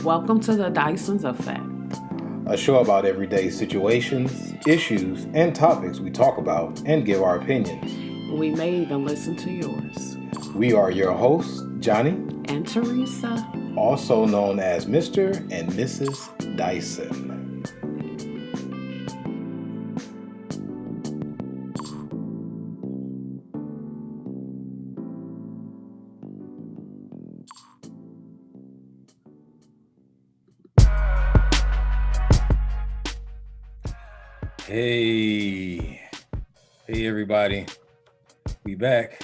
Welcome to the DYSON'S Effect. A show about everyday situations, issues, and topics we talk about and give our opinions. We may even listen to yours. We are your hosts, Johnny and Teresa, also known as Mr. and Mrs. Dyson. Hey everybody, we back.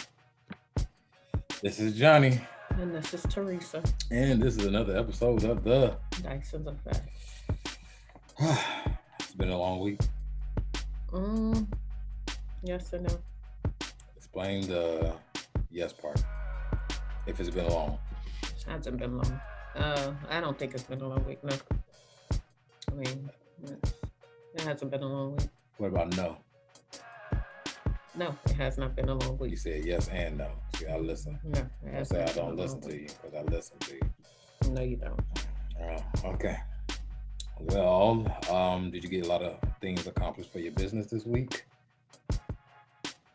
This is Johnny. And this is Teresa. And this is another episode of the DYSON'S Effect. It's been a long week. Yes and no. Explain the yes part. If it's been long. It hasn't been long. I don't think it's been a long week, no. I mean, it hasn't been a long week. What about no? No, it has not been a long week. You said yes and no. See, I listen. No, I say I don't listen to you because I listen to you. No, you don't. Okay. Well, did you get a lot of things accomplished for your business this week?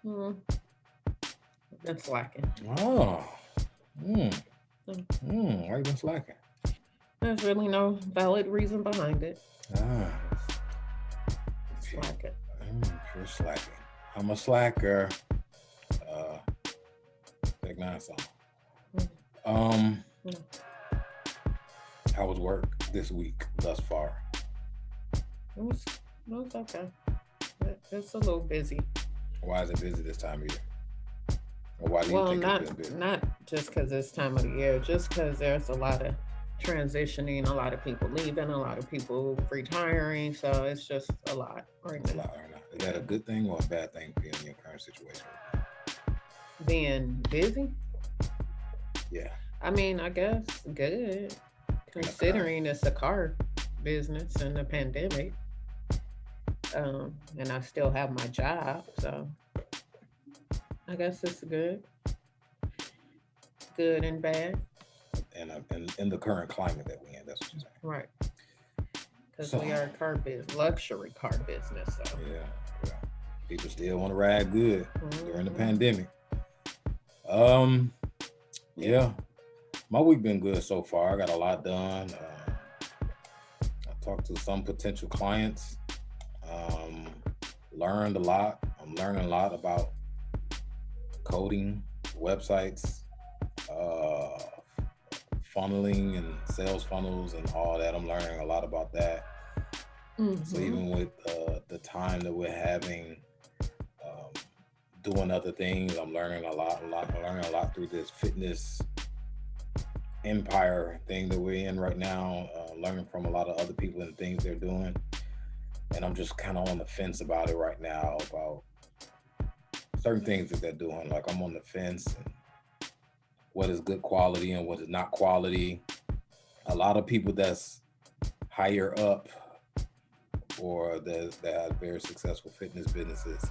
Been slacking. Oh. Why you been slacking? There's really no valid reason behind it. Slacking. You're slacking. I'm a slacker. Take 9 song. How was work this week thus far? It was okay. It's a little busy. Why is it busy this time of year? Or why do you think it's been busy? Not just because it's time of the year, just because there's a lot of transitioning, a lot of people leaving, a lot of people retiring, so it's just a lot right now. Is that a good thing or a bad thing for you in your current situation? Being busy? Yeah. I mean, I guess good, considering it's a car business in the pandemic. And I still have my job, so I guess it's good and bad. And in the current climate that we're in, that's what you're saying. Right. Because we are a luxury car business. So. Yeah. People still want to ride good during the pandemic. Yeah. My week been good so far. I got a lot done. I talked to some potential clients. Learned a lot. I'm learning a lot about coding, websites, funneling and sales funnels and all that. I'm learning a lot about that. So even with the time that we're having, doing other things, I'm learning a lot. I'm learning a lot through this fitness empire thing that we're in right now, learning from a lot of other people and things they're doing. And I'm just kind of on the fence about it right now, about certain things that they're doing. Like I'm on the fence and what is good quality and what is not quality. A lot of people that's higher up or that have very successful fitness businesses,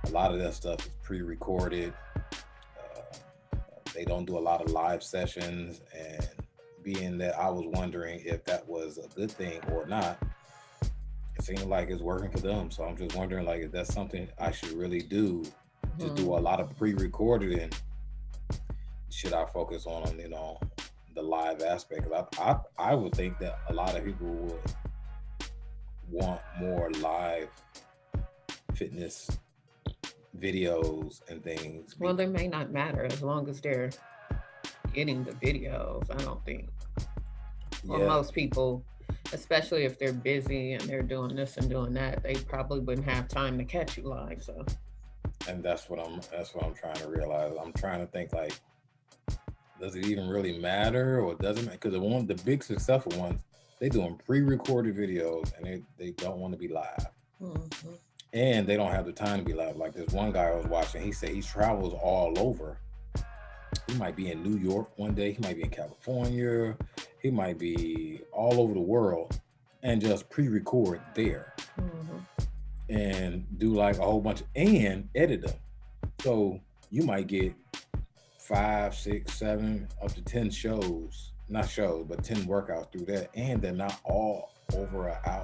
a lot of that stuff is pre-recorded. They don't do a lot of live sessions, and being that I was wondering if that was a good thing or not, it seemed like it's working for them. So I'm just wondering, like, if that's something I should really do, just do a lot of pre-recorded, and should I focus on, the live aspect? I would think that a lot of people would want more live fitness videos and things. Well, they may not matter as long as they're getting the videos, I don't think. Well, most people, especially if they're busy and they're doing this and doing that, they probably wouldn't have time to catch you live. So, and that's what I'm trying to realize. I'm trying to think, like, does it even really matter, or doesn't it? Because the big successful ones, they doing pre-recorded videos and they don't want to be live. And they don't have the time to be live. Like this one guy I was watching, he said he travels all over. He might be in New York one day, he might be in California, he might be all over the world, and just pre-record there and do like a whole bunch and edit them. So you might get 5, 6, 7, up to 10 shows not shows, but 10 workouts through that, and they're not all over an hour.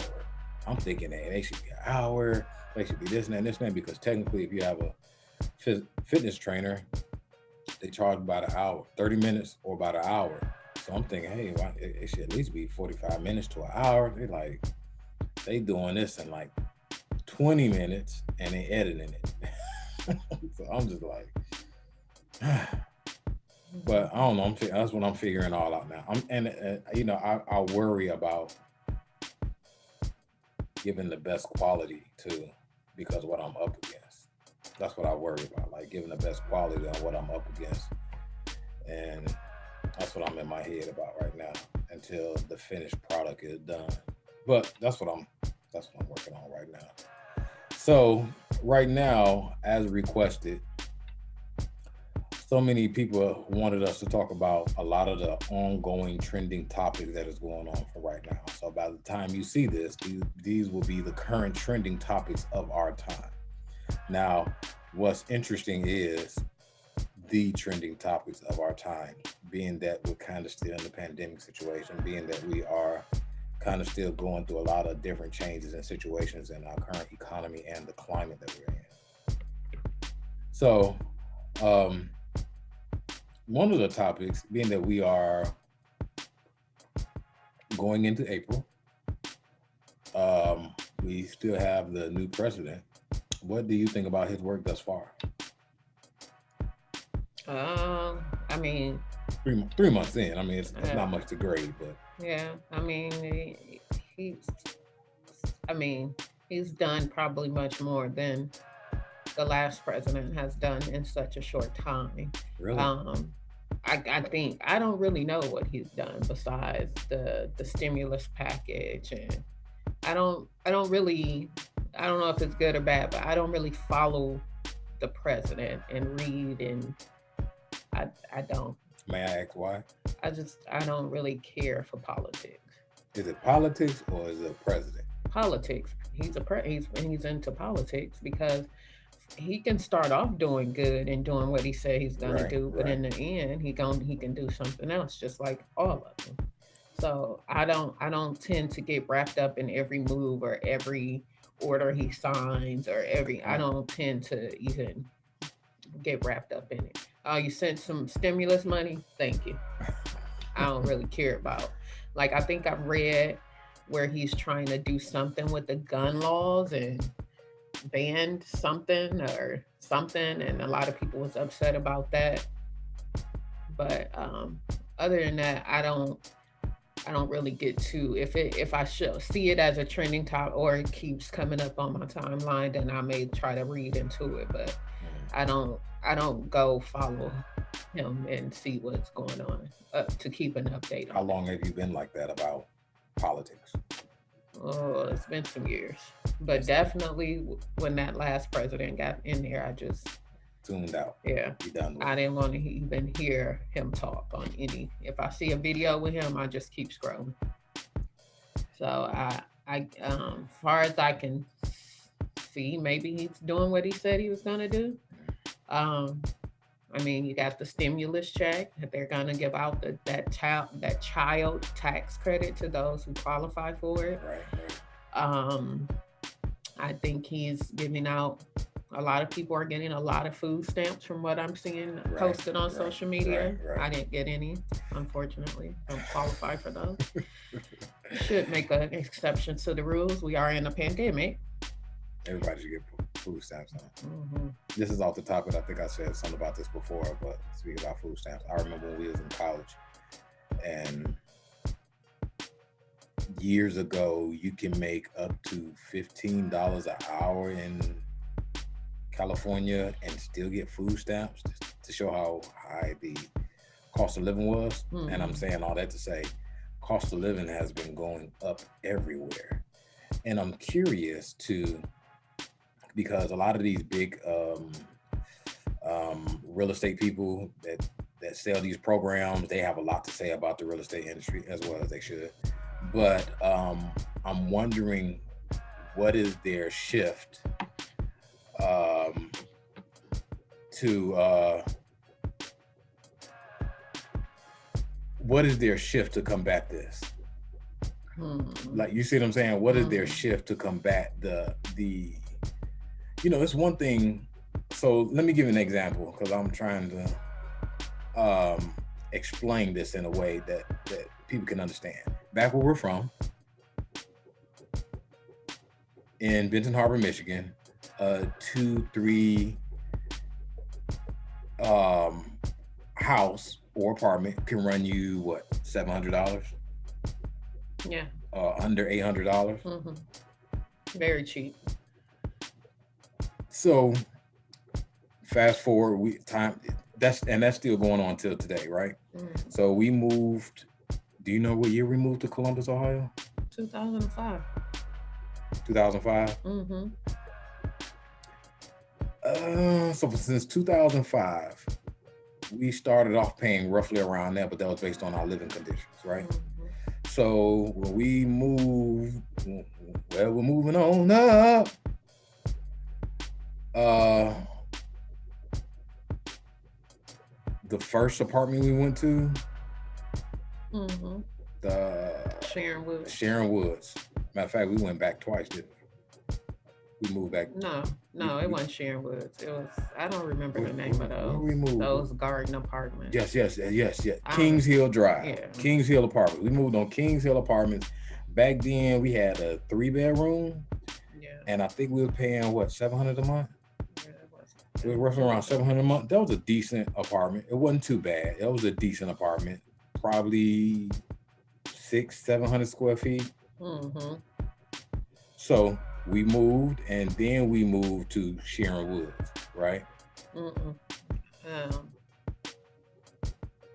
I'm thinking that they should be an hour, they should be this and that, this and that, because technically, if you have a fitness trainer, they charge about an hour, 30 minutes or about an hour. So I'm thinking, hey, why, it should at least be 45 minutes to an hour. They doing this in like 20 minutes and they editing it. So I'm just like, but I don't know. That's what I'm figuring all out now. I worry about giving the best quality too, because what I'm up against. That's what I worry about, like giving the best quality on what I'm up against, and that's what I'm in my head about right now until the finished product is done. But that's what I'm working on right now. So right now, as requested, so many people wanted us to talk about a lot of the ongoing trending topics that is going on for right now. So by the time you see this, these will be the current trending topics of our time. Now, what's interesting is the trending topics of our time, being that we're kind of still in the pandemic situation, being that we are kind of still going through a lot of different changes and situations in our current economy and the climate that we're in. So, one of the topics being that we are going into April, we still have the new president. What do you think about his work thus far? I mean, 3 months in. I mean, it's not much to grade, but yeah. I mean, he's done probably much more than the last president has done in such a short time. really, I think I don't really know what he's done besides the stimulus package, and I don't know if it's good or bad, but I don't really follow the president and read, and I don't. may I ask why? I don't really care for politics. Is it politics or is it president? Politics. He's into politics because he can start off doing good and doing what he said he's gonna Right, do, but right. in the end, he can do something else, just like all of them. So I don't tend to get wrapped up in every move or every order he signs or every. I don't tend to even get wrapped up in it. Oh, you sent some stimulus money? Thank you. I don't really care about. Like I think I've read where he's trying to do something with the gun laws and banned something or something, and a lot of people was upset about that. But other than that, I don't really get to if I should see it as a trending top or it keeps coming up on my timeline, then I may try to read into it. But I don't go follow him and see what's going on to keep an update How on it. long have you been like that about politics? Oh, it's been some years, but definitely when that last president got in there, I just Tuned out. yeah, You done with I it. didn't want to even hear him talk on any. If I see a video with him, I just keep scrolling. So far as I can see, maybe he's doing what he said he was gonna do. Um, I mean, you got the stimulus check that they're gonna give out that child tax credit to those who qualify for it. Right, right. Um, I think he's giving out. A lot of people are getting a lot of food stamps from what I'm seeing Right, posted on right, social media. right. I didn't get any, unfortunately. Don't qualify for those. Should make an exception to the rules. We are in a pandemic. Everybody should get food stamps on. Hmm. This is off the topic. I think I said something about this before, but speaking about food stamps, I remember when we was in college, and years ago, you can make up to $15 an hour in California and still get food stamps, to show how high the cost of living was. And I'm Hmm. saying all that to say, cost of living has been going up everywhere. And I'm curious to, because a lot of these big real estate people that sell these programs, they have a lot to say about the real estate industry, as well as they should. But I'm wondering, what is their shift to what is their shift to combat this? Like, you see what I'm saying? What is their shift to combat the it's one thing. So let me give you an example, because I'm trying to explain this in a way that people can understand. Back where we're from, in Benton Harbor, Michigan, 2-3 house or apartment can run you what, $700? Yeah. Under $800. Very cheap. So fast forward, that's still going on till today, right? So we moved. Do you know what year we moved to Columbus, Ohio? 2005. 2005. So since 2005, we started off paying roughly around that, but that was based on our living conditions, right? So when we moved, well, we're moving on up. The first apartment we went to, the Sharon Woods. Matter of fact, we went back twice, didn't we? We moved back. No, it wasn't Sharon Woods. It was, I don't remember the name of those. We moved. Those garden apartments. Yes. Kings Hill Drive. Yeah. Kings Hill Apartments. We moved on Kings Hill Apartments. Back then, we had a 3-bedroom. Yeah. And I think we were paying, what, $700 a month? Yeah, it was roughly around $700 a month. That was a decent apartment. It wasn't too bad. It was a decent apartment. Probably 600-700 square feet. So we moved, and then we moved to Sharon Woods, right?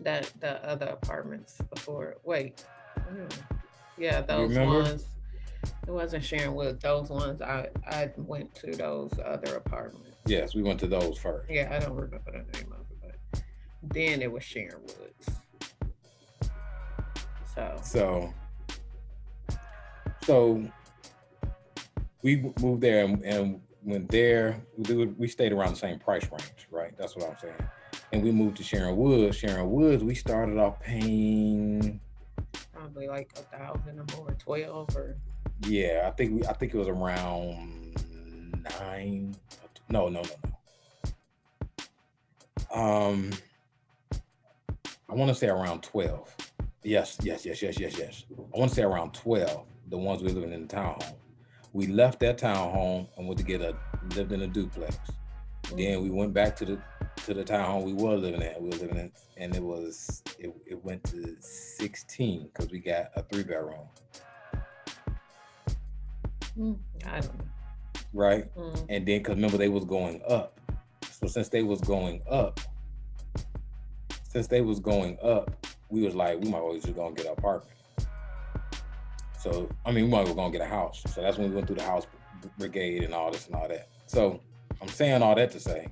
The other apartments before. Wait. Yeah, those ones. It wasn't Sharon Woods. Those ones, I went to those other apartments. Yes, we went to those first. Yeah, I don't remember the name of it, but then it was Sharon Woods. So we moved there and went there. We stayed around the same price range, right? That's what I'm saying. And we moved to Sharon Woods. Sharon Woods, we started off paying probably like 1,000 or more, 12 or. Yeah, I think it was around 9. No. I want to say around 12. Yes. I want to say around 12. The ones we were living in the townhome. We left that townhome and went to lived in a duplex. Then we went back to the townhome we were living at. And it went to 16 because we got a 3-bedroom. I don't know. Right? And then, because remember, they was going up. So since they was going up, we was like, we might always just gonna get an apartment. So, we might as well gonna get a house. So that's when we went through the house brigade and all this and all that. So I'm saying all that to say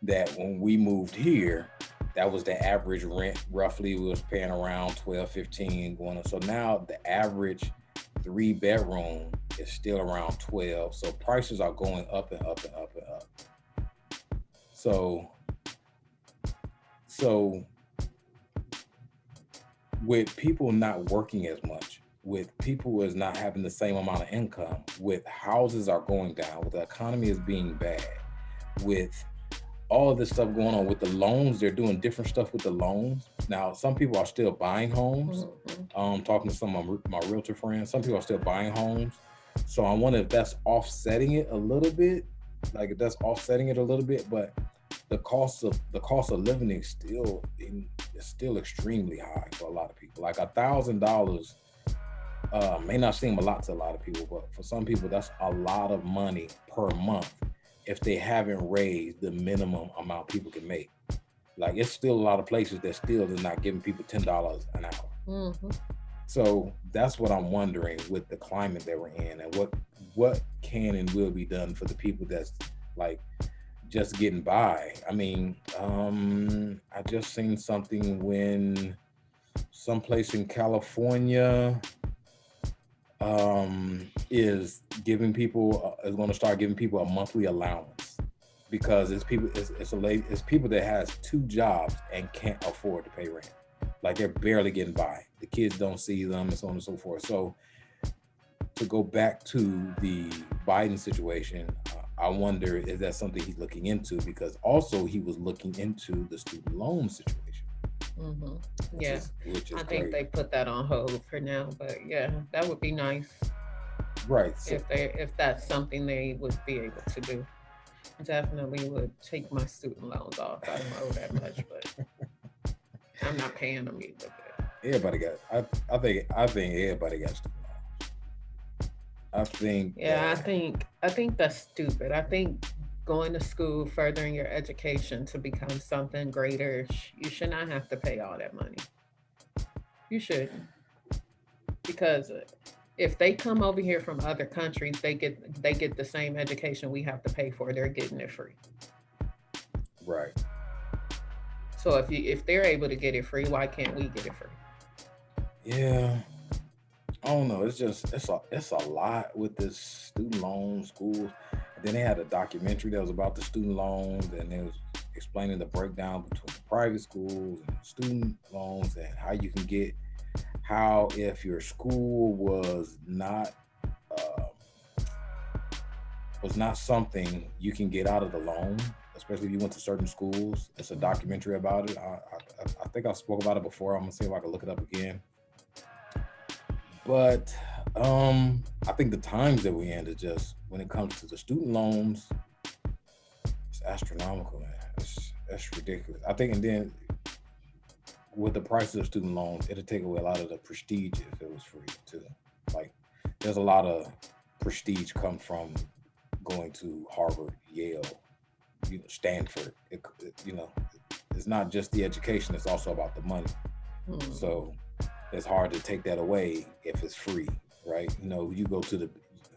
that when we moved here, that was the average rent. Roughly, we was paying around $12-15 going on. So now the average 3-bedroom is still around 12. So prices are going up and up and up and up. So with people not working as much, with people is not having the same amount of income, with houses are going down, with the economy is being bad, with all of this stuff going on with the loans, they're doing different stuff with the loans. Now, some people are still buying homes. Talking to some of my realtor friends, some people are still buying homes. So I wonder if that's offsetting it a little bit. But the cost of living is still extremely high for a lot of people. Like $1,000 may not seem a lot to a lot of people, but for some people that's a lot of money per month if they haven't raised the minimum amount people can make. Like, it's still a lot of places that still is not giving people $10 an hour. So that's what I'm wondering with the climate that we're in, and what can and will be done for the people that's like just getting by. I just seen something when someplace in California is going to start giving people a monthly allowance, because it's people that has 2 jobs and can't afford to pay rent. Like they're barely getting by. The kids don't see them, and so on and so forth. So to go back to the Biden situation, I wonder, is that something he's looking into? Because also he was looking into the student loan situation. Mm-hmm. Which is I think they put that on hold for now, but yeah, that would be nice. Right. So, if that's something they would be able to do. Definitely would take my student loans off. I don't owe that much, but I'm not paying them either. But everybody got. I think everybody got student loans. I think. Yeah, I think that's stupid. I think going to school, furthering your education to become something greater, you should not have to pay all that money. You shouldn't, because if they come over here from other countries, they get the same education we have to pay for. They're getting it free. Right. So if they're able to get it free, why can't we get it free? Yeah. I don't know. It's a lot with this student loan schools. And then they had a documentary that was about the student loans, and it was explaining the breakdown between private schools and student loans, and how you can get, how if your school was not something you can get out of the loan, especially if you went to certain schools. It's a documentary about it. I think I spoke about it before. I'm gonna see if I can look it up again. But I think the times that we in is just, when it comes to the student loans, it's astronomical, man. That's ridiculous. I think, and then with the prices of student loans, it'll take away a lot of the prestige if it was free too. Like, there's a lot of prestige come from going to Harvard, Yale, Stanford. It's not just the education; it's also about the money. So it's hard to take that away if it's free, right? You go to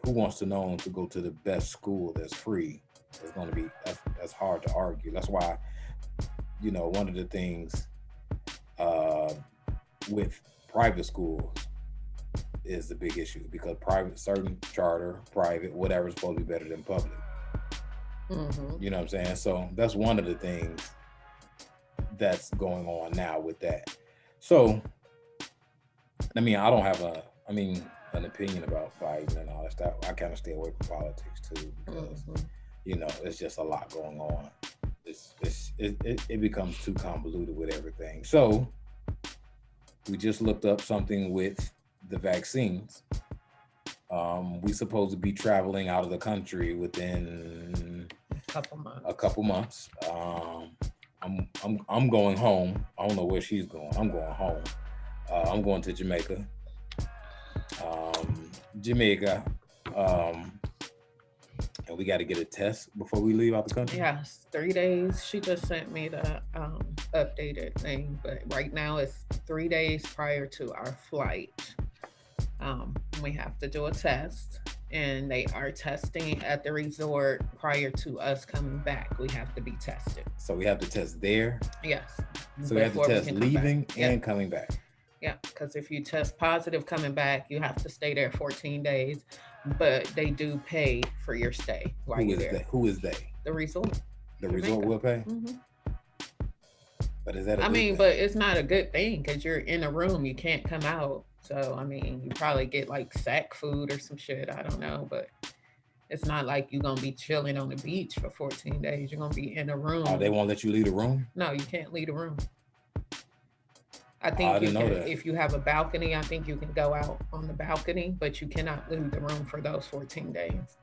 who wants to know to go to the best school that's free? It's going to be that's hard to argue. That's why, one of the things with private schools is the big issue, because certain charter, private, whatever, is supposed to be better than public. Mm-hmm. You know what I'm saying? So that's one of the things that's going on now with that. So, I mean, I don't have an opinion about Biden and all that stuff. I kind of stay away from politics too, because it's just a lot going on. It becomes too convoluted with everything. So we just looked up something with the vaccines. We supposed to be traveling out of the country within a couple months. I'm going home. I don't know where she's going. I'm going home. I'm going to Jamaica. And we got to get a test before we leave out the country. Yes, 3 days. She just sent me the updated thing, but right now it's 3 days prior to our flight. We have to do a test, and they are testing at the resort prior to us coming back. We have to be tested. So we have to test there? Yes. So we have to test leaving and coming back? Yeah, because if you test positive coming back, you have to stay there 14 days, but they do pay for your stay while you're there. Who is they? The resort. The resort will pay? Mm-hmm. But is that but it's not a good thing, because you're in a room, you can't come out. So, you probably get like sack food or some shit. I don't know, but it's not like you're going to be chilling on the beach for 14 days. You're going to be in a room. Oh, they won't let you leave the room? No, you can't leave the room. I think if you have a balcony, I think you can go out on the balcony, but you cannot leave the room for those 14 days.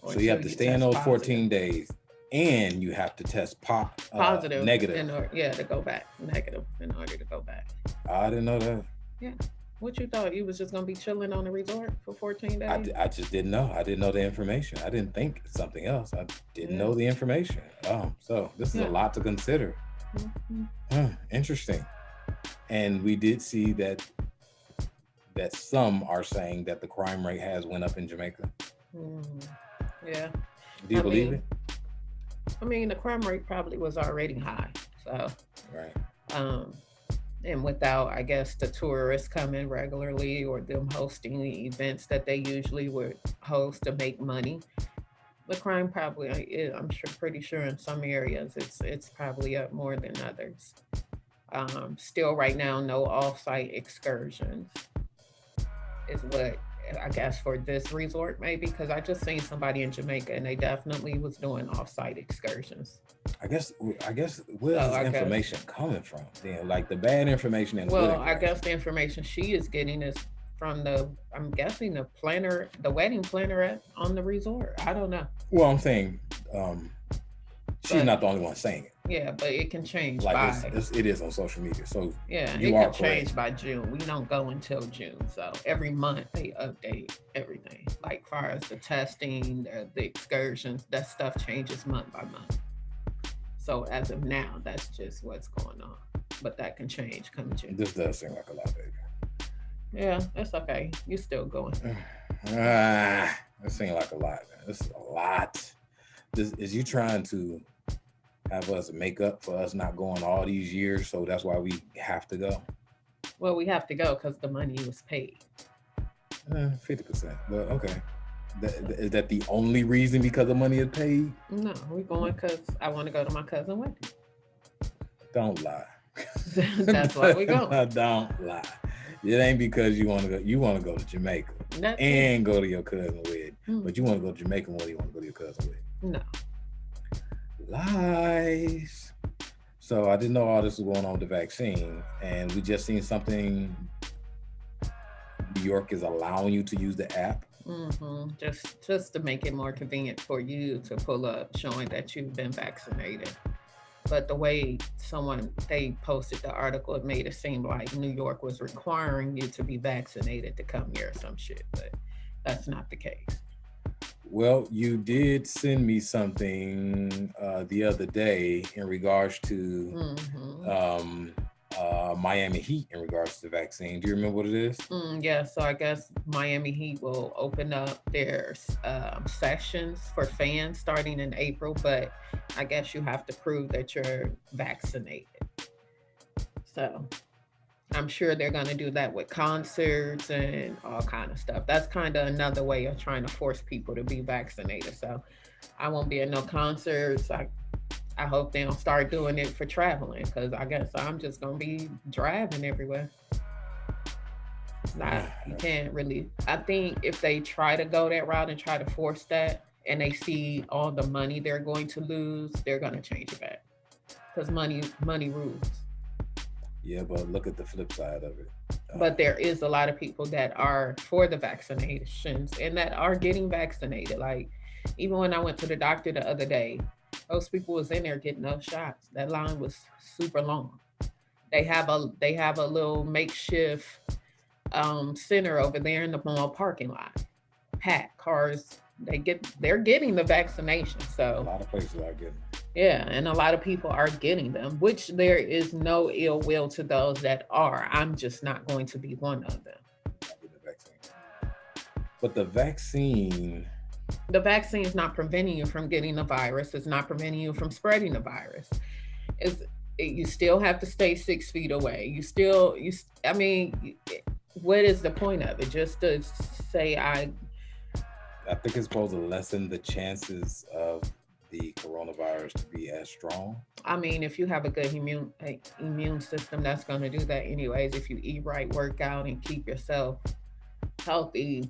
So you have to stay in those 14 days, and you have to test positive, negative. To go back. Negative in order to go back. I didn't know that. Yeah. What you thought? You was just going to be chilling on the resort for 14 days? I just didn't know. I didn't know the information. I didn't think something else. I didn't know the information. So this is a lot to consider. Mm-hmm. Interesting. And we did see that some are saying that the crime rate has went up in Jamaica. Yeah. Do you believe it? The crime rate probably was already high. So. Right. And without, I guess, the tourists coming regularly, or them hosting the events that they usually would host to make money, the crime probably, I'm pretty sure in some areas it's probably up more than others. Still right now, no off-site excursions is what I guess for this resort maybe, because I just seen somebody in Jamaica and they definitely was doing off-site excursions. I guess So where's this I guess, information coming from? Then like the bad information and the good well, I information. guess the information she is getting is from the, I'm guessing the planner, the wedding planner on the resort. I don't know, Well, I'm saying she's but not the only one saying it. yeah, but it can change Like by, it is on social media. So yeah, you it are can change correct. by June. We don't go until June, so every month they update everything. Like far as the testing, the excursions, that stuff changes month by month. So as of now, that's just what's going on. But that can change come June. This does seem like a lot, baby. Yeah, that's okay. You still going. That seems like a lot, man. This is a lot. This is you trying to have us make up for us not going all these years, so that's why we have to go. Well, we have to go because the money was paid. 50%. But okay. Is that the only reason because the money is paid? No, we're going because I want to go to my cousin's wedding. Don't lie. That's why we go. Don't lie. It ain't because you want to go. You want to go to Jamaica and go to your cousin's wedding, but you want to go to Jamaica more than you want to go to your cousin's wedding. No. Lies. So I didn't know all this was going on with the vaccine, and we just seen something. New York is allowing you to use the app. Just to make it more convenient for you to pull up showing that you've been vaccinated. But the way they posted the article, it made it seem like New York was requiring you to be vaccinated to come here or some shit, but that's not the case. Well, you did send me something the other day in regards to Miami Heat in regards to the vaccine. Do you remember what it is? Yeah, so I guess Miami Heat will open up their sessions for fans starting in April, but I guess you have to prove that you're vaccinated. So I'm sure they're going to do that with concerts and all kind of stuff. That's kind of another way of trying to force people to be vaccinated. So I won't be at no concerts. I hope they don't start doing it for traveling, because I guess I'm just going to be driving everywhere. You can't really. I think if they try to go that route and try to force that, and they see all the money they're going to lose, they're going to change it back, because money rules. Yeah, but look at the flip side of it. But there is a lot of people that are for the vaccinations and that are getting vaccinated. Like, even when I went to the doctor the other day, those people was in there getting those shots. That line was super long. They have a little makeshift center over there in the mall parking lot. Packed cars. They're getting the vaccination. So a lot of places are getting. Yeah, and a lot of people are getting them, which there is no ill will to those that are. I'm just not going to be one of them. But the vaccine is not preventing you from getting the virus. It's not preventing you from spreading the virus. You still have to stay 6 feet away. What is the point of it? Just to say I think it's supposed to lessen the chances of the coronavirus to be as strong. I mean, if you have a good immune system, that's going to do that anyways. If you eat right, work out, and keep yourself healthy,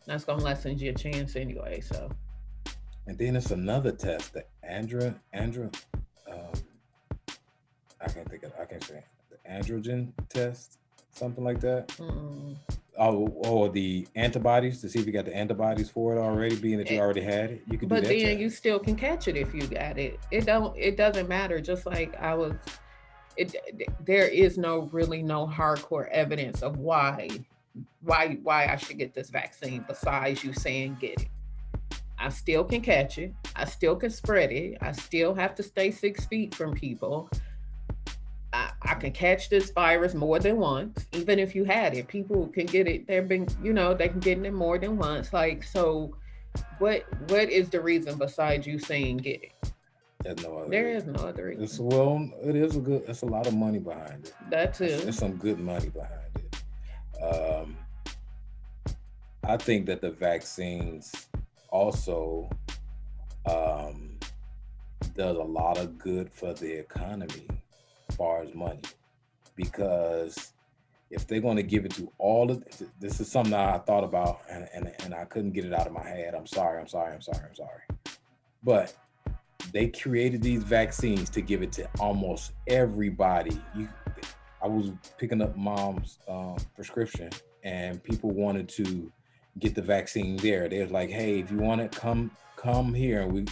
that's going to lessen your chance anyway. So, and then it's another test, the I can't say it. The androgen test, something like that. Or the antibodies, to see if you got the antibodies for it already, being that you already had it. You could do that. But then test. You still can catch it if you got it. It doesn't matter. Just like there is no hardcore evidence of why I should get this vaccine besides you saying get it. I still can catch it. I still can spread it. I still have to stay 6 feet from people. I can catch this virus more than once, even if you had it. People can get it. They can get it more than once. Like, so what is the reason besides you saying get it? There is no other reason. It's a lot of money behind it. That too. There's some good money behind it. I think that the vaccines also does a lot of good for the economy. far as money, because if they're going to give it to all of this, is something that I thought about and I couldn't get it out of my head. I'm sorry. But they created these vaccines to give it to almost everybody. I was picking up mom's prescription, and people wanted to get the vaccine there. They was like, "Hey, if you want it, come here, and we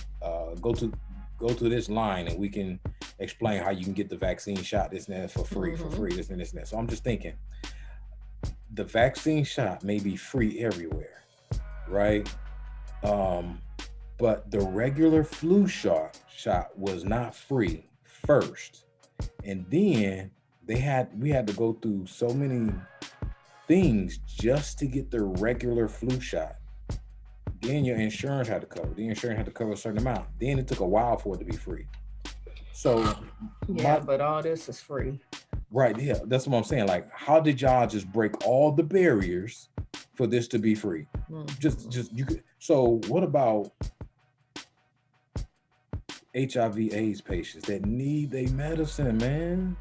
go to this line, and we can explain how you can get the vaccine shot, this and that for free, this and that." So I'm just thinking, the vaccine shot may be free everywhere, right? But the regular flu shot was not free first, and then we had to go through so many things just to get the regular flu shot. Then your insurance had to cover. The insurance had to cover a certain amount. Then it took a while for it to be free. So but all this is free. Right, yeah, that's what I'm saying. Like, how did y'all just break all the barriers for this to be free? Just you could. So what about HIV/AIDS patients that need their medicine, man?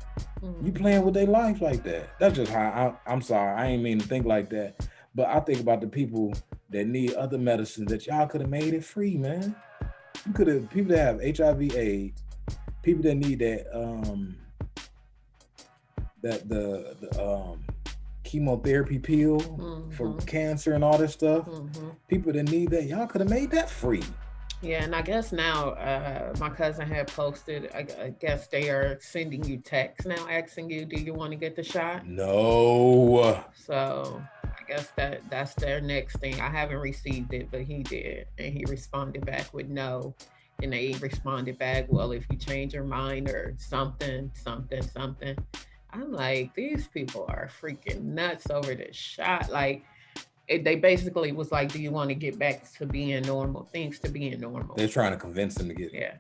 You playing with their life like that? That's just how I'm sorry. I ain't mean to think like that, but I think about the people that need other medicines that y'all could have made it free, man. You could have people that have HIV/AIDS, people that need that the chemotherapy pill for cancer and all this stuff. People that need that, y'all could have made that free. Yeah, and I guess now my cousin had posted, I guess they are sending you texts now asking you, do you want to get the shot? No. So I guess that's their next thing. I haven't received it, but he did. And he responded back with no. And they responded back, well, if you change your mind or something. I'm like, these people are freaking nuts over this shot. Like, they basically was like, do you want to get back to being normal? Things to being normal. They're trying to convince them to get it. Yeah.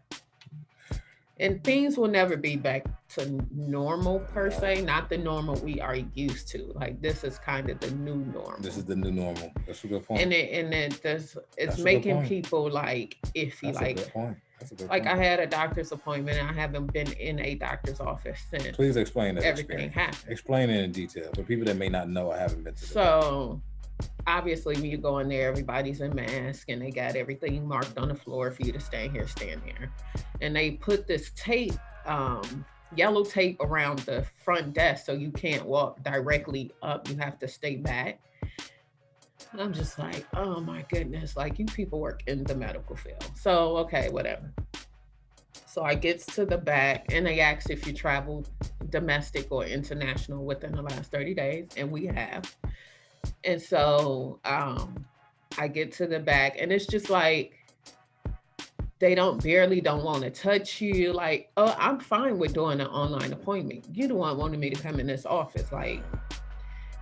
And things will never be back to normal per se, not the normal we are used to. Like, this is kind of the new normal. This is the new normal. That's a good point. And it's making people like iffy. That's like, a good point. That's a good like point. I had a doctor's appointment and I haven't been in a doctor's office since. Please explain that. Everything happened. Explain it in detail for people that may not know or haven't been to the So obviously when you go in there, everybody's in mask and they got everything marked on the floor for you to stand there. And they put this tape, yellow tape around the front desk so you can't walk directly up. You have to stay back. And I'm just like, oh my goodness, like, you people work in the medical field. So, okay, whatever. So I get to the back and they ask if you traveled domestic or international within the last 30 days. And we have. And so I get to the back and it's just like, they don't want to touch you. Like, oh, I'm fine with doing an online appointment. You the one wanted me to come in this office. Like,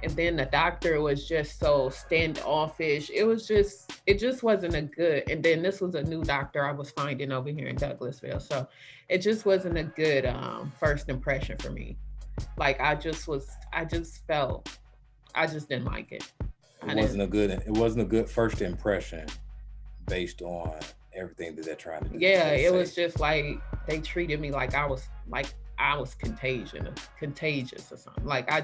and then the doctor was just so standoffish. It just wasn't a good, and then this was a new doctor I was finding over here in Douglasville. So it just wasn't a good first impression for me. Like, I just didn't like it. It wasn't a good first impression based on everything that they're trying to do. Yeah, it was just like, they treated me like I was contagious or something. Like, I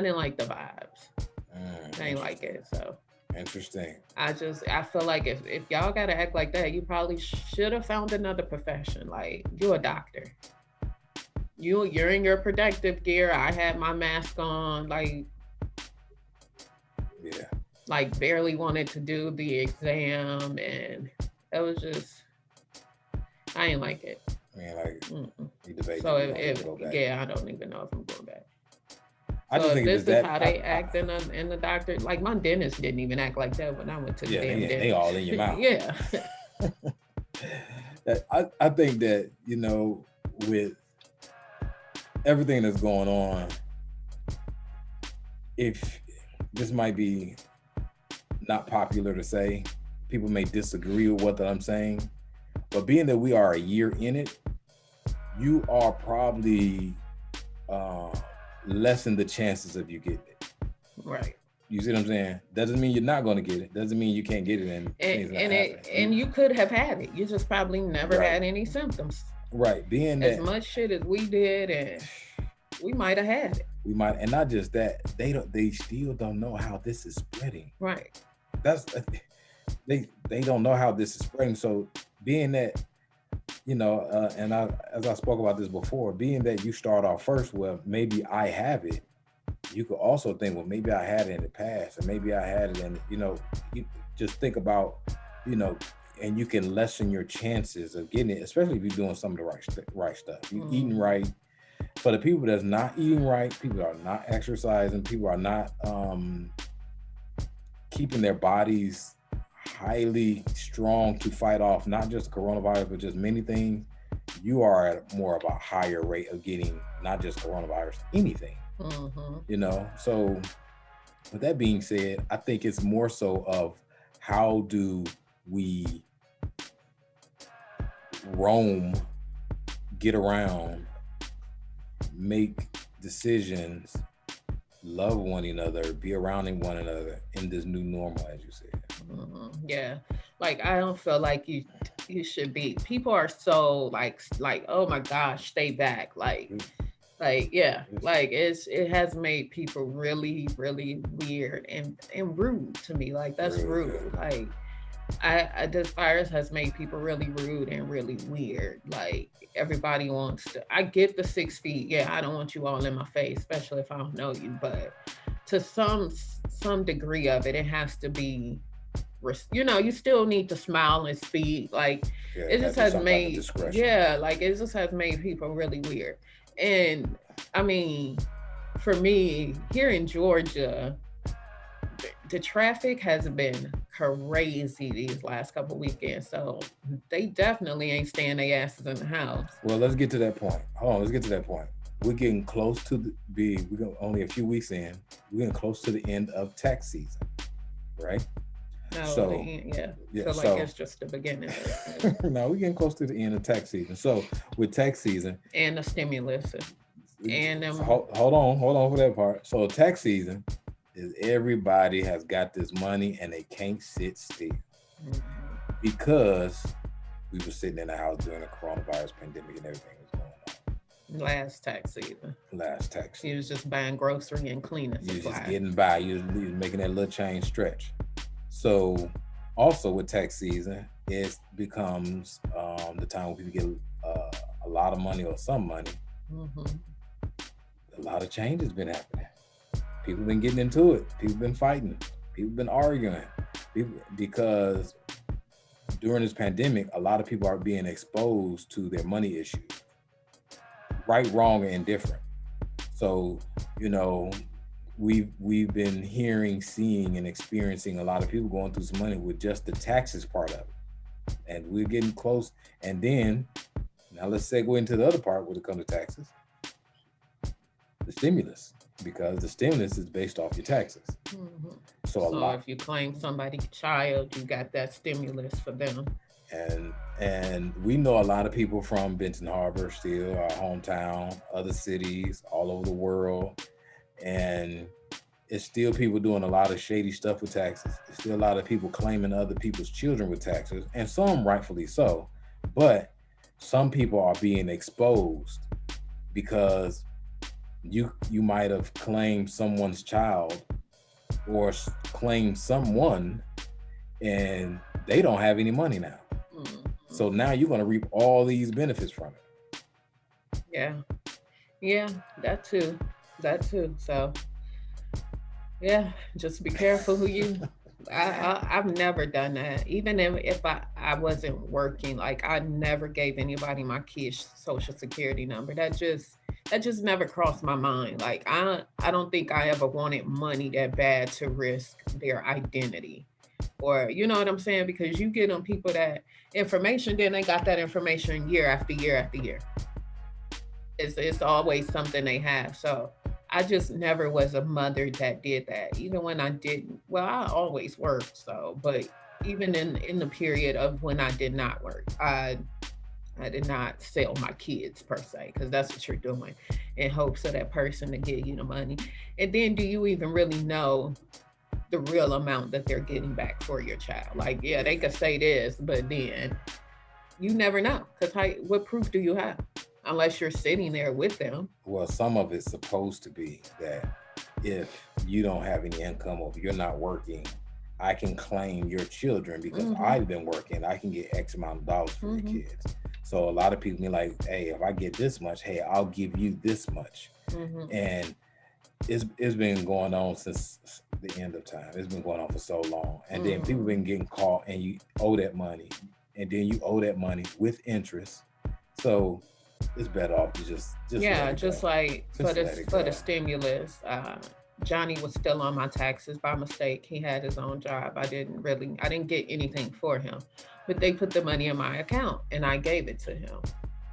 didn't like the vibes. I didn't like it. So interesting. I feel like if y'all gotta act like that, you probably should have found another profession. Like, you're a doctor. You're in your protective gear. I had my mask on, like, yeah, like barely wanted to do the exam, and it was just, I didn't like it. I mean, like, we debate. So I don't even know if I'm going back. I just think this is how they act in the doctor. Like, my dentist didn't even act like that when I went to the damn dentist. They all in your mouth. Yeah. I think that, with everything that's going on, if this might be not popular to say, people may disagree with what I'm saying, but being that we are a year in it, you are probably lessen the chances of you getting it. Right. You see what I'm saying? Doesn't mean you're not going to get it. Doesn't mean you can't get it. And you could have had it. You just probably never right. had any symptoms. Right. Being As that much shit as we did, and we might have had it. we might, and not just that, they still don't know how this is spreading. Right. That's they don't know how this is spreading. So being that, and as I spoke about this before, being that you start off first, well, maybe I have it. You could also think, well, maybe I had it in the past, or maybe I had it in, you just think about, and you can lessen your chances of getting it, especially if you're doing some of the right stuff. You're eating right. For the people that's not eating right, people are not exercising, people are not keeping their bodies highly strong to fight off not just coronavirus, but just many things, you are at more of a higher rate of getting not just coronavirus, anything. So with that being said, I think it's more so of how do we roam, get around, make decisions, love one another, be around one another in this new normal, as you said. Yeah, like I don't feel like you should be. People are so like oh my gosh, stay back, like yeah, like it has made people really weird and rude to me. Like that's rude. Like this virus has made people really rude and really weird. Like everybody wants to. I get the 6 feet. Yeah, I don't want you all in my face, especially if I don't know you. But to some degree of it, it has to be. You still need to smile and speak. Like it just has made. Yeah, like it just has made people really weird. And I mean, for me here in Georgia, the traffic has been crazy these last couple weekends, so they definitely ain't staying their asses in the house. Well, let's get to that point. Let's get to that point. We're getting close to we're only a few weeks in. We're getting close to the end of tax season, right? No, so like it's just the beginning. No, we're getting close to the end of tax season. So with tax season and the stimulus and hold on for that part. So tax season is everybody has got this money and they can't sit still because we were sitting in the house during the coronavirus pandemic and everything was going on. Last tax season. You was just buying grocery and cleaning supplies. You was just getting by. You was making that little change stretch. So also with tax season, it becomes the time when people get a lot of money or some money. A lot of change has been happening. People been getting into it. People been fighting. People been arguing. Because during this pandemic, a lot of people are being exposed to their money issues. Right, wrong, and indifferent. So, we've been hearing, seeing, and experiencing a lot of people going through some money with just the taxes part of it. And we're getting close. And then, now let's segue into the other part when it comes to taxes. The stimulus. Because the stimulus is based off your taxes. So if you claim somebody's child, you got that stimulus for them. And we know a lot of people from Benton Harbor, still our hometown, other cities all over the world. And it's still people doing a lot of shady stuff with taxes. There's still a lot of people claiming other people's children with taxes, and some rightfully so. But some people are being exposed because you might have claimed someone's child or claimed someone and they don't have any money now. So now you're going to reap all these benefits from it. Yeah, that too. So yeah, just be careful who you I've never done that. Even if I wasn't working, like I never gave anybody my kid's social security number. That just never crossed my mind. Like I don't think I ever wanted money that bad to risk their identity, or you know what I'm saying? Because you get on people that information, then they got that information year after year after year. It's always something they have. So I just never was a mother that did that. Even when I didn't, well, I always worked. So, but even in the period of when I did not work, I did not sell my kids per se, because that's what you're doing in hopes of that person to give you the money. And then do you even really know the real amount that they're getting back for your child? Like, yeah, they could say this, but then You never know, because what proof do you have unless you're sitting there with them? Well, some of it's supposed to be that if you don't have any income or if you're not working, I can claim your children because I've been working. I can get X amount of dollars for your kids. So a lot of people be like, hey, if I get this much, hey, I'll give you this much. And it's been going on since the end of time. It's been going on for so long. And then people been getting caught and you owe that money. And then you owe that money with interest. So it's better off to just yeah, just go. like Just for the stimulus. Johnny was still on my taxes by mistake. He had his own job. I didn't get anything for him, but they put the money in my account and I gave it to him.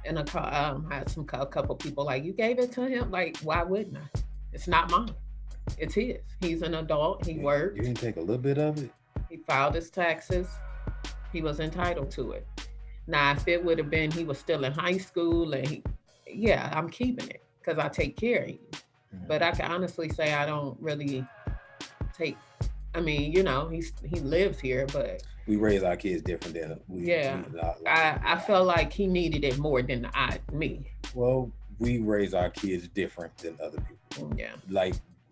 And I had a couple people like, you gave it to him? Like, why wouldn't I? It's not mine. It's his. He's an adult. He worked. You didn't take a little bit of it? He filed his taxes. He was entitled to it. Now, if it would have been he was still in high school and yeah, I'm keeping it because I take care of you. But I can honestly say I don't really take. I mean, he lives here, but we raise our kids different than we. I felt like he needed it more than me. Well, we raise our kids different than other people. Yeah.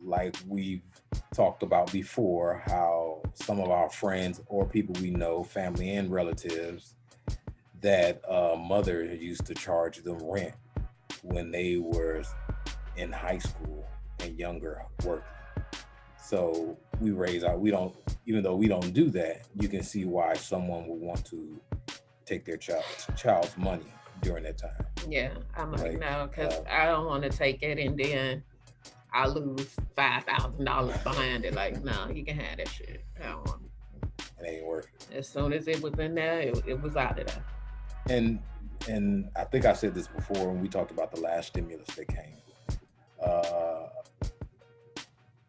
Like we've talked about before, how some of our friends or people we know, family and relatives, that mother used to charge them rent when they were in high school and younger working. So we even though we don't do that, you can see why someone would want to take their child's money during that time. Yeah, I'm like no, because I don't want to take it and then I lose $5,000 behind it. Like, no, you can have that shit. I don't want it. It ain't working. As soon as it was in there, it was out of there. And I think I said this before when we talked about the last stimulus that came.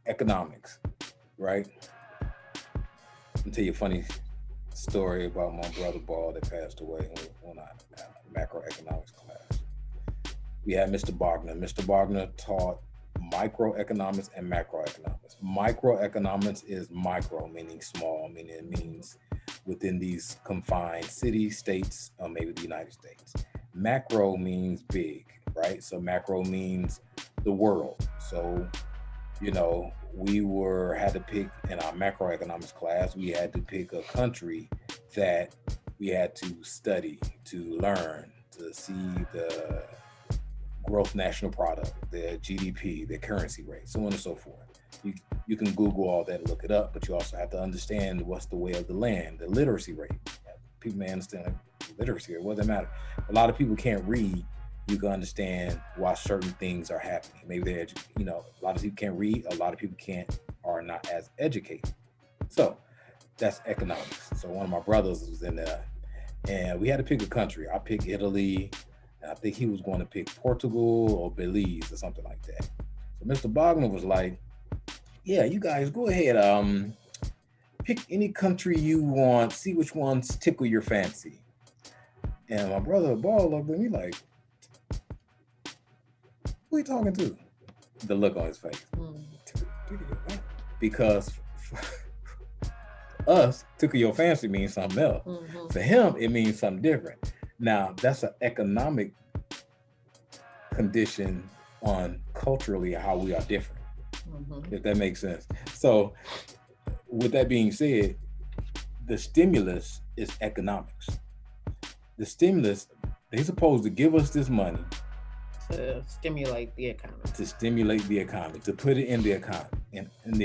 Economics, right? I'll tell you a funny story about my brother Ball that passed away when I had a macroeconomics class. We had Mr. Bogner. Mr. Bogner taught microeconomics and macroeconomics. Microeconomics is micro, meaning small, meaning it means within these confined cities, states, or maybe the United States. Macro means big, right? So macro means the world. So, we had to pick in our macroeconomics class, we had to pick a country that we had to study, to learn, to see the gross national product, the GDP, the currency rate, so on and so forth. You can Google all that and look it up, but you also have to understand what's the way of the land, the literacy rate. People may understand literacy rate, what does that matter? A lot of people can't read. You can understand why certain things are happening. Maybe they're, a lot of people can't read. A lot of people are not as educated. So that's economics. So one of my brothers was in there and we had to pick a country. I picked Italy and I think he was going to pick Portugal or Belize or something like that. So Mr. Bogner was like, yeah, you guys go ahead. Pick any country you want, see which ones tickle your fancy. And my brother Ball looked at me like, who are you talking to? The look on his face. Because us, tickle your fancy means something else. For him, it means something different. Now, that's an economic condition on culturally how we are different, if that makes sense. So with that being said, the stimulus is economics. The stimulus, they're supposed to give us this money to stimulate the economy. To put it in the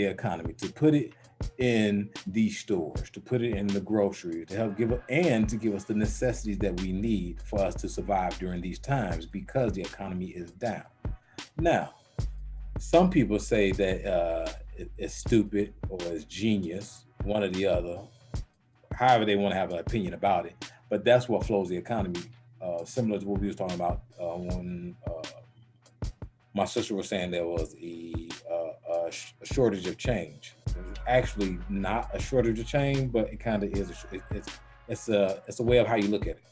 economy, to put it in these stores, to put it in the grocery, to help give us the necessities that we need for us to survive during these times because the economy is down. Now, some people say that it's stupid or it's genius, one or the other, however they want to have an opinion about it, but that's what flows the economy. Similar to what we was talking about when my sister was saying there was a shortage of change. It's actually not a shortage of change, but it kind of is. It's a way of how you look at it.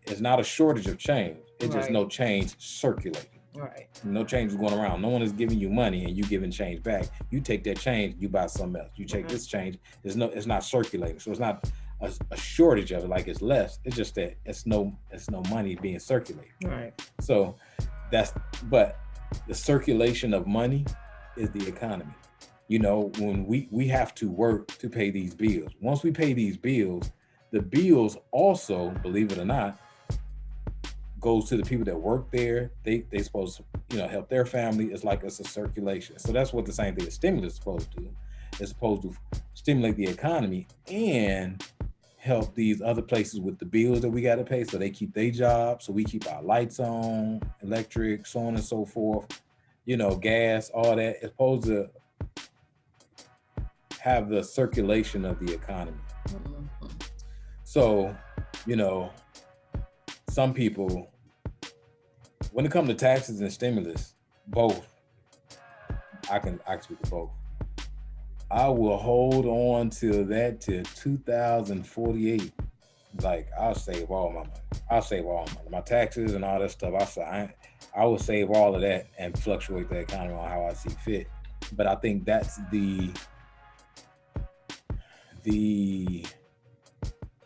It's not a shortage of change. It's just no change circulating. Right. No change is going around. No one is giving you money and you giving change back. You take that change, you buy something else. You take this change. It's not circulating. So it's not a shortage of it, like it's less. It's just that it's no money being circulated. Right. So but the circulation of money is the economy. You know, when we have to work to pay these bills. Once we pay these bills, the bills also, believe it or not, goes to the people that work there. They supposed to, you know, help their family. It's like it's a circulation. So that's what the same thing as stimulus is supposed to do. It's supposed to stimulate the economy and help these other places with the bills that we got to pay, so they keep their jobs, so we keep our lights on, electric, so on and so forth, you know, gas, all that. It's supposed to have the circulation of the economy. Mm-hmm. So, you know, some people, when it comes to taxes and stimulus, both, I can speak to both. I will hold on to that till 2048. Like, I'll save all my money. I'll save all my money. My taxes and all that stuff. I will save all of that and fluctuate the economy on how I see fit. But I think that's the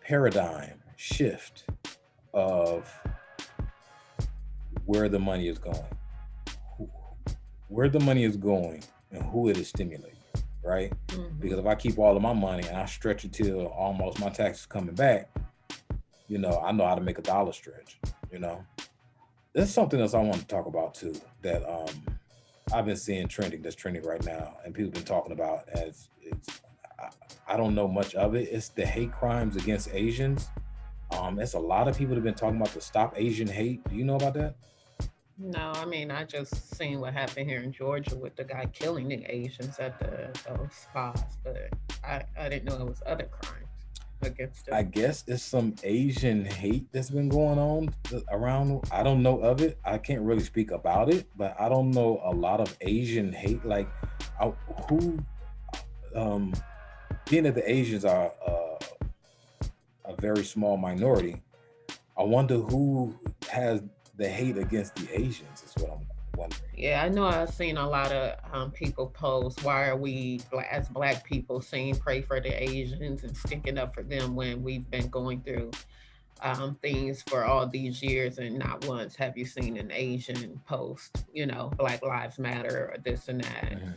paradigm shift of where the money is going. Where the money is going and who it is stimulating. Right? Mm-hmm. Because if I keep all of my money and I stretch it till almost my taxes coming back, you know how to make a dollar stretch, you know. There's something else I want to talk about too that I've been seeing that's trending right now, and people have been talking about as I don't know much of it. It's the hate crimes against Asians. It's a lot of people that have been talking about the Stop Asian Hate. Do you know about that? No, I mean, I just seen what happened here in Georgia with the guy killing the Asians at those spas, but I didn't know it was other crimes against them. I guess it's some Asian hate that's been going on around. I don't know of it. I can't really speak about it, but I don't know a lot of Asian hate. Like, being that the Asians are a very small minority, I wonder who has the hate against the Asians is what I'm wondering. Yeah, I know I've seen a lot of people post, why are we as Black people saying pray for the Asians and sticking up for them when we've been going through things for all these years, and not once have you seen an Asian post, you know, Black Lives Matter or this and that. Mm-hmm.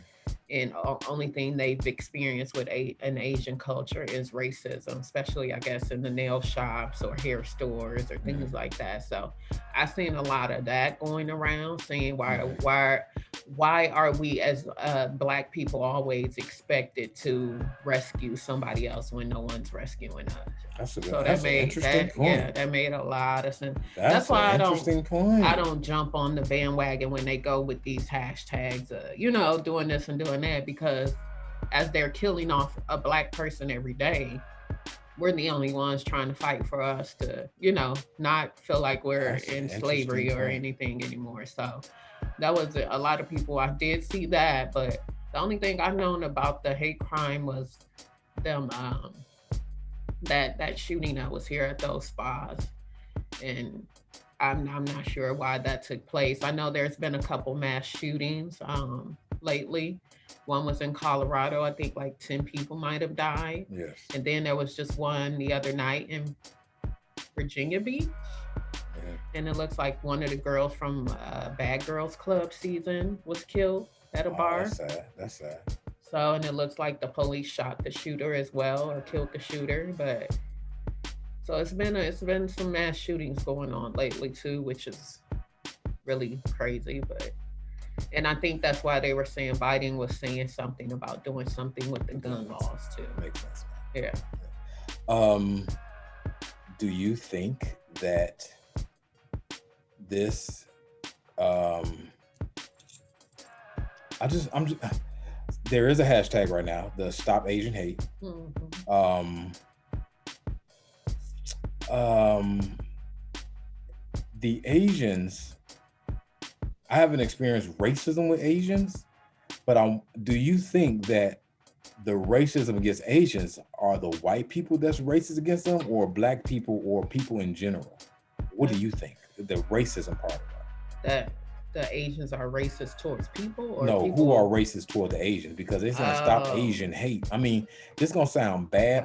And only thing they've experienced with an Asian culture is racism, especially, I guess, in the nail shops or hair stores or things like that. So I've seen a lot of that going around, saying why are we as Black people always expected to rescue somebody else when no one's rescuing us? That's an interesting point. Yeah, that made a lot of sense. That's why I don't jump on the bandwagon when they go with these hashtags, you know, doing this and doing that, because as they're killing off a Black person every day, we're the only ones trying to fight for us to, you know, not feel like we're in slavery or anything anymore. So that was a lot of people. I did see that, but the only thing I've known about the hate crime was them that shooting that was here at those spas, and I'm not sure why that took place. I know there's been a couple mass shootings lately. One was in Colorado. I think like 10 people might have died. Yes. And then there was just one the other night in Virginia Beach. Yeah. And it looks like one of the girls from Bad Girls Club season was killed at a bar. That's sad. So, and it looks like the police shot the shooter as well, or killed the shooter. But so it's been some mass shootings going on lately too, which is really crazy. And I think that's why they were saying Biden was saying something about doing something with the gun laws too. Makes sense. Yeah. Do you think that this? There is a hashtag right now, the Stop Asian Hate. Mm-hmm. The Asians, I haven't experienced racism with Asians, but do you think that the racism against Asians are the white people that's racist against them, or Black people, or people in general? What do you think? The racism part of that? The Asians are racist towards people, or no, who are racist toward the Asians? Because they're saying Stop Asian Hate. I mean, this is gonna sound bad.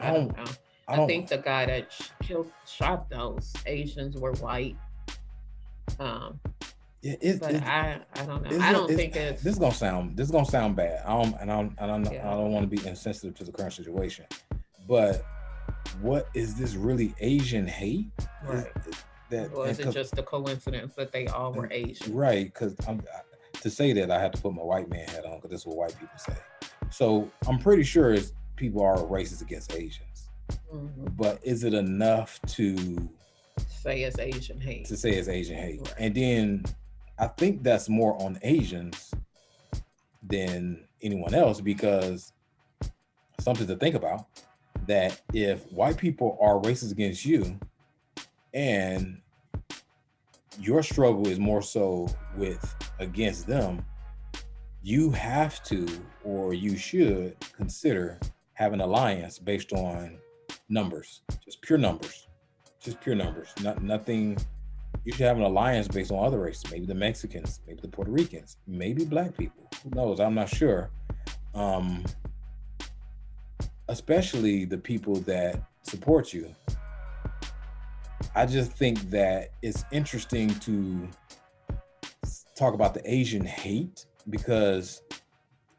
I think the guy that shot those Asians were white. Um, Yeah, but I don't know. I don't think it's this gonna sound bad. yeah. I don't want to be insensitive to the current situation, but what is this really Asian hate? Right. Or is it just a coincidence that they all were Asian? Right, because to say that I have to put my white man hat on because that's what white people say. So I'm pretty sure people are racist against Asians, but is it enough to say it's Asian hate? Right. And then I think that's more on Asians than anyone else, because something to think about, that if white people are racist against you and your struggle is more so with against them, you have to, or you should consider having an alliance based on numbers, just pure numbers, nothing. You should have an alliance based on other races, maybe the Mexicans, maybe the Puerto Ricans, maybe black people, who knows, I'm not sure. Especially the people that support you. I just think that it's interesting to talk about the Asian hate, because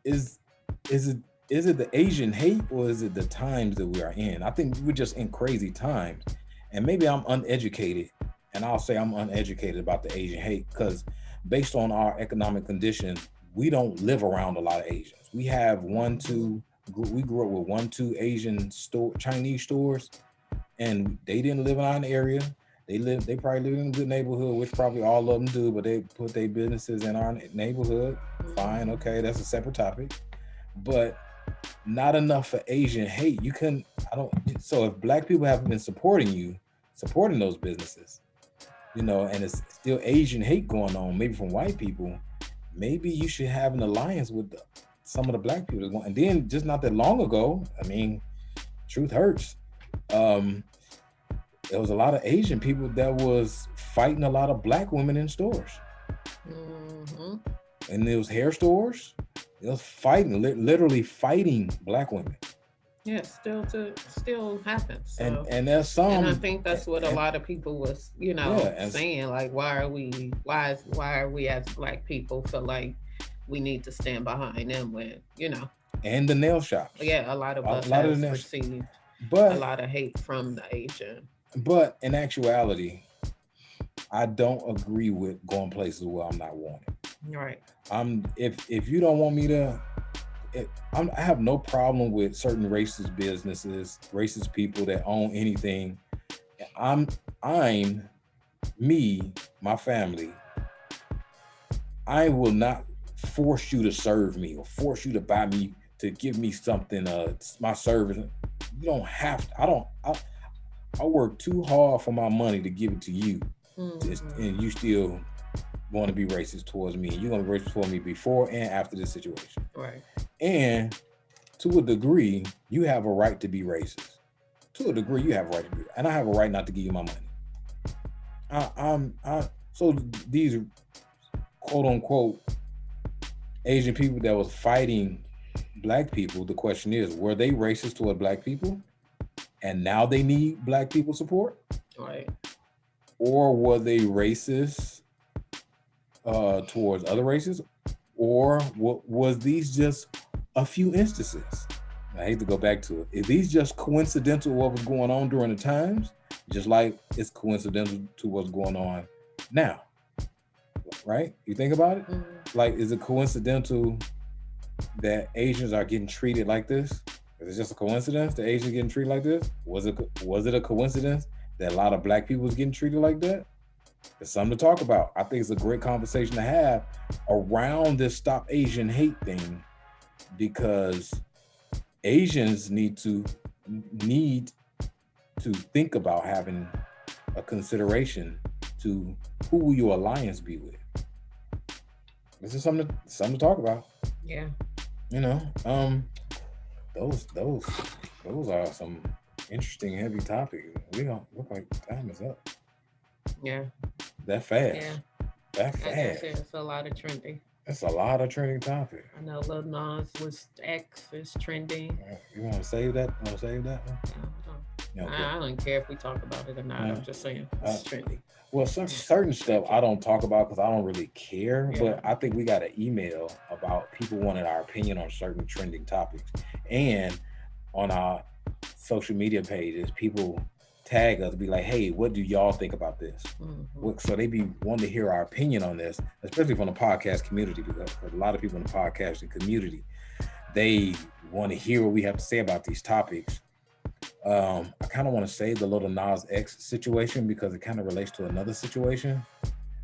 is it the Asian hate, or is it the times that we are in? I think we're just in crazy times, and maybe I'm uneducated, and I'll say I'm uneducated about the Asian hate, because based on our economic conditions, we don't live around a lot of Asians. We have we grew up with 1-2 Asian Chinese stores, and they didn't live in our area. They probably live in a good neighborhood, which probably all of them do, but they put their businesses in our neighborhood. Fine, okay, that's a separate topic. But not enough for Asian hate. So if black people haven't been supporting those businesses, and it's still Asian hate going on, maybe from white people, maybe you should have an alliance with some of the black people. And then just not that long ago, I mean, truth hurts. There was a lot of Asian people that was fighting a lot of black women in stores. And there was hair stores. It was fighting, literally fighting black women. Yeah, still happens. So. And there's some. And I think that's what a lot of people was, saying. Like, why are we as black people feel like we need to stand behind them when, And the nail shops. Yeah, a lot of us have received a lot of hate from the Asian. But in actuality, I don't agree with going places where I'm not wanted. Right. If you don't want me to, I have no problem with certain racist businesses, racist people that own anything. I'm me, my family. I will not force you to serve me or force you to buy me, to give me something, my service. You don't have to. I work too hard for my money to give it to you, and you still want to be racist towards me. You're going to be racist towards me before and after this situation. Right. And to a degree, you have a right to be racist. To a degree, you have a right to be, and I have a right not to give you my money. So these quote unquote Asian people that was fighting black people, the question is, were they racist toward black people? And now they need black people support? Right. Or were they racist towards other races? Or was these just a few instances? I hate to go back to it. Is these just coincidental what was going on during the times? Just like it's coincidental to what's going on now, right? You think about it? Like, is it coincidental that Asians are getting treated like this? Is it just a coincidence that Asians getting treated like this? Was it a coincidence that a lot of black people was getting treated like that? It's something to talk about. I think it's a great conversation to have around this Stop Asian Hate thing, because Asians need to think about having a consideration to who will your alliance be with. This is something to talk about. Yeah. Those are some interesting, heavy topics. We don't look like time is up. Yeah. That fast. Yeah. That fast. It's a lot of trending. That's a lot of trending topics. I know Lil Nas was X is trending. You want to save that? Want to save that one? Yeah, I don't care if we talk about it or not. I'm just saying it's trendy. Well, certain stuff I don't talk about because I don't really care. But I think we got an email about people wanting our opinion on certain trending topics, and on our social media pages, people tag us, be like, "Hey, what do y'all think about this?" So they be wanting to hear our opinion on this, especially from the podcast community, because a lot of people in the podcasting community, they want to hear what we have to say about these topics. I kind of want to say the little Nas X situation because it kind of relates to another situation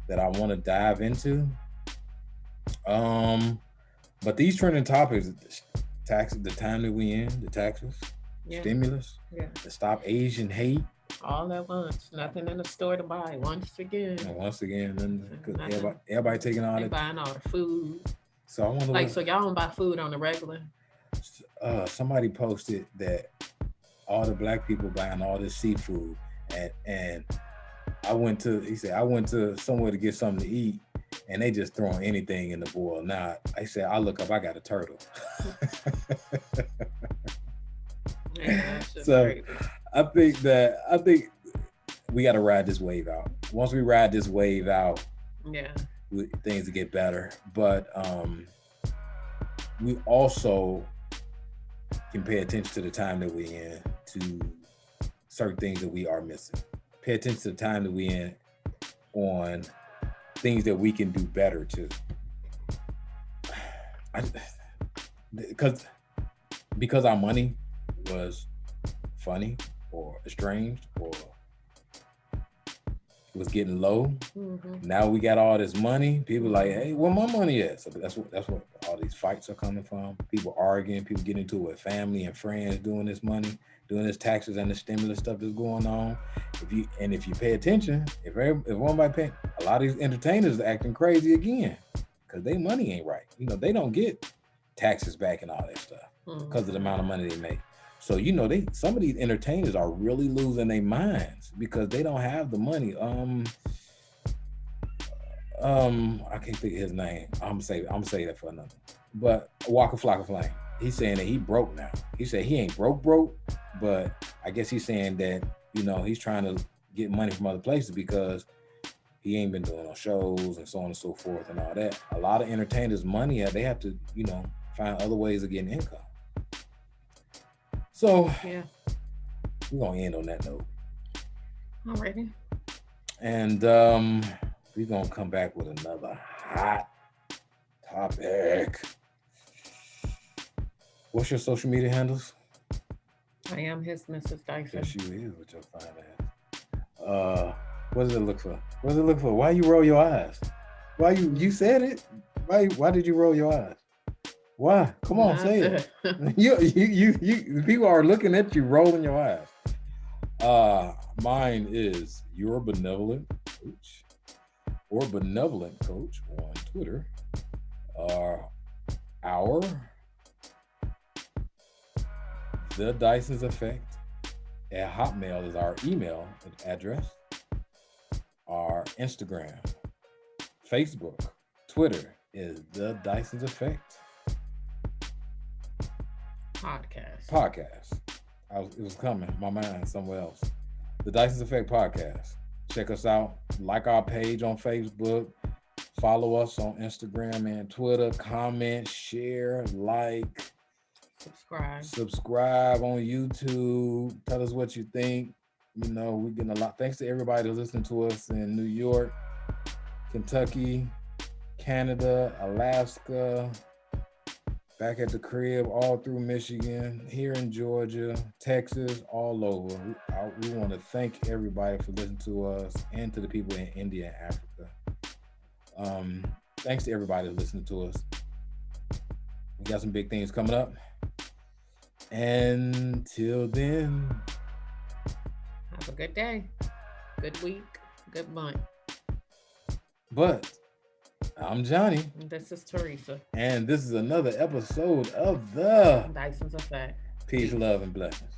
that I want to dive into. But these trending topics, taxes, the time that we in, the taxes, stimulus, to stop Asian hate. All at once, nothing in the store to buy. Once again, then everybody taking all that, buying all the food. So I wonder, so y'all don't buy food on the regular. Somebody posted that all the black people buying all this seafood, and he said I went to somewhere to get something to eat, and they just throwing anything in the boil. Now I said I look up, I got a turtle. So crazy. I think we got to ride this wave out. Once we ride this wave out, things will get better. But we also can pay attention to the time that we're in, to certain things that we are missing. Pay attention to the time that we're in on things that we can do better too. Because our money was funny or estranged or was getting low. Now we got all this money. People like, hey, where my money at? So that's what all these fights are coming from. People arguing, people getting into it with family and friends, doing this money, doing this taxes and the stimulus stuff that's going on. If you pay attention, if one by paying, a lot of these entertainers are acting crazy again because their money ain't right. They don't get taxes back and all that stuff because of the amount of money they make. So some of these entertainers are really losing their minds because they don't have the money. I can't think of his name. I'm gonna say that for another. But Waka Flocka Flame, he's saying that he broke now. He said he ain't broke, but I guess he's saying that he's trying to get money from other places because he ain't been doing no shows and so on and so forth and all that. A lot of entertainers' money, they have to find other ways of getting income. So we're gonna end on that note. Alrighty. And we're gonna come back with another hot topic. What's your social media handles? I am his Mrs. Dyson. Yes, you is with your fine ass. What does it look for? What does it look for? Why you roll your eyes? Why you said it? Why did you roll your eyes? Why? Come on, say it. You people are looking at you rolling your eyes. Mine is Your Benevolent Coach or Benevolent Coach on Twitter. Our The Dyson's Effect at Hotmail is our email address. Our Instagram, Facebook, Twitter is The Dyson's Effect Podcast. It was coming, my mind somewhere else. The Dyson's Effect Podcast. Check us out. Like our page on Facebook. Follow us on Instagram and Twitter. Comment, share, like. Subscribe on YouTube. Tell us what you think. We're getting a lot. Thanks to everybody that's listening to us in New York, Kentucky, Canada, Alaska, back at the crib, all through Michigan, here in Georgia, Texas, all over. We want to thank everybody for listening to us and to the people in India and Africa. Thanks to everybody that's listening to us. We got some big things coming up. Until then, have a good day, good week, good month. But I'm Johnny. This is Teresa. And this is another episode of The Dyson's Effect. Peace, love, and blessings.